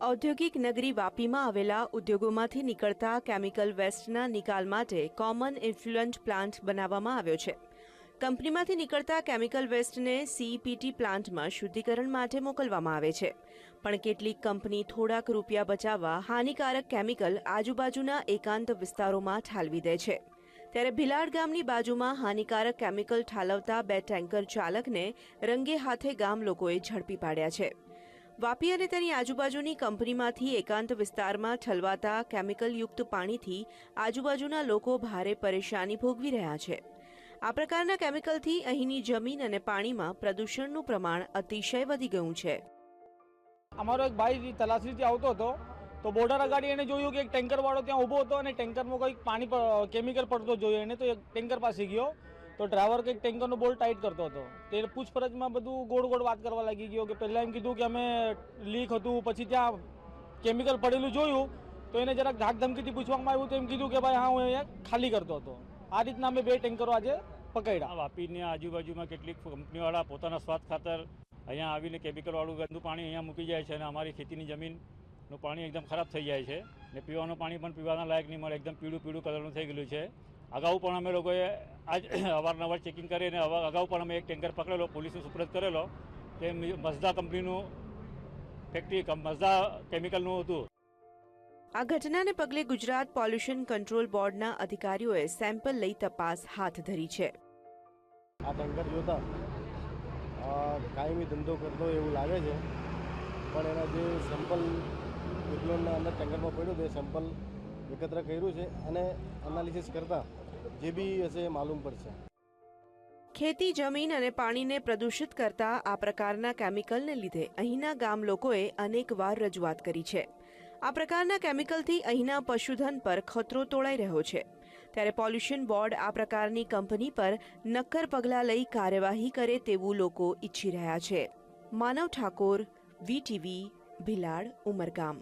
ઔદ્યોગિક નગરી વાપીમાં આવેલા ઉદ્યોગોમાંથી નીકળતા કેમિકલ વેસ્ટના નિકાલ માટે કોમન ઇફ્લુઅન્ટ પ્લાન્ટ બનાવવામાં આવ્યો છે। કંપનીમાંથી નીકળતા કેમિકલ વેસ્ટને સીઈપીટી પ્લાન્ટમાં શુદ્ધિકરણ માટે મોકલવામાં આવે છે, પણ કેટલીક કંપની થોડાક રૂપિયા બચાવવા હાનિકારક કેમિકલ આજુબાજુના એકાંત વિસ્તારોમાં ઠાલવી દે છે। ત્યારે ભિલાડ ગામની બાજુમાં હાનિકારક કેમિકલ ઠાલવતા 2 ટેન્કર ચાલકને રંગે હાથે ગામ લોકોએ ઝડપી પાડ્યા છે। વાપી અને તેની આજુબાજુની કંપનીમાંથી એકાંત વિસ્તારમાં ઠલવાતા કેમિકલયુક્ત પાણીથી આજુબાજુના લોકો ભારે પરેશાની ભોગવી રહ્યા છે। આ પ્રકારના કેમિકલથી અહીંની જમીન અને પાણીમાં પ્રદૂષણનું પ્રમાણ અતિશય વધી ગયું છે। અમારો એક ભાઈ તલાસરીથી આવતો હતો તો બોર્ડર અગાડી એને જોયું કે એક ટેન્કર વાળો ત્યાં ઊભો હતો અને ટેન્કરમાં કંઈક પાણી કેમિકલ પડતો જોયો એને, તો એક ટેન્કર પાસે ગયો તો ડ્રાઈવર કંઈક ટેન્કરનો બોલ્ટ ટાઈટ કરતો હતો। તે પૂછપરછમાં બધું ગોળ ગોળ વાત કરવા લાગી ગયો કે પહેલાં એમ કીધું કે અમે લીક હતું, પછી ત્યાં કેમિકલ પડેલું જોયું તો એને જરાક ધાક ધમકીથી પૂછવામાં આવ્યું તો એમ કીધું કે ભાઈ હા હું અહીંયા ખાલી કરતો હતો। આ રીતના અમે 2 ટેન્કરો આજે પકડ્યા। વાપીની આજુબાજુમાં કેટલીક કંપનીવાળા પોતાના સ્વાર્થ ખાતર અહીંયા આવીને કેમિકલવાળું ગંદુ પાણી અહીંયા મૂકી જાય છે અને અમારી ખેતીની જમીનનું પાણી એકદમ ખરાબ થઈ જાય છે ને પીવાનું પાણી પણ પીવાના લાયક નહીં મળે, એકદમ પીળું પીળું કલરનું થઈ ગયેલું છે। અગાઉ પણ અમે લોકોએ આજ અવારનવાર ચેકિંગ કરીને અગાઉ પણ અમે એક ટેન્કર પકડેલો, પોલીસને સુપ્રત કરેલો, તે મઝદા કંપનીનું ફેક્ટરી મઝદા કેમિકલનું હતું। આ ઘટનાને પગલે ગુજરાત પોલ્યુશન કંટ્રોલ બોર્ડના અધિકારીઓએ સેમ્પલ લઈ તપાસ હાથ ધરી છે। આ ટેન્કર જોતા કાયમી ધંધો કરતો એવું લાગે છે, પણ એના જે સેમ્પલ ઇફ્લોનના અંદર ટેન્કરમાં પડ્યું તે સેમ્પલ એકત્ર કર્યું છે અને એનાલિસિસ કરતાં જે બી હશે એ માલુમ પડશે। ખેતી જમીન અને પાણીને પ્રદૂષિત કરતા આ પ્રકારના કેમિકલને લીધે અહીંના ગામ લોકોએ અનેકવાર રજૂઆત કરી છે। આ પ્રકારના કેમિકલથી અહીંના પશુધન પર ખતરો તોળાઈ રહ્યો છે, ત્યારે પોલ્યુશન બોર્ડ આ પ્રકારની કંપની પર નક્કર પગલાં લઈ કાર્યવાહી કરે તેવું લોકો ઈચ્છી રહ્યા છે। માનવ ઠાકોર, વીટીવી, ભિલાડ, ઉમરગામ।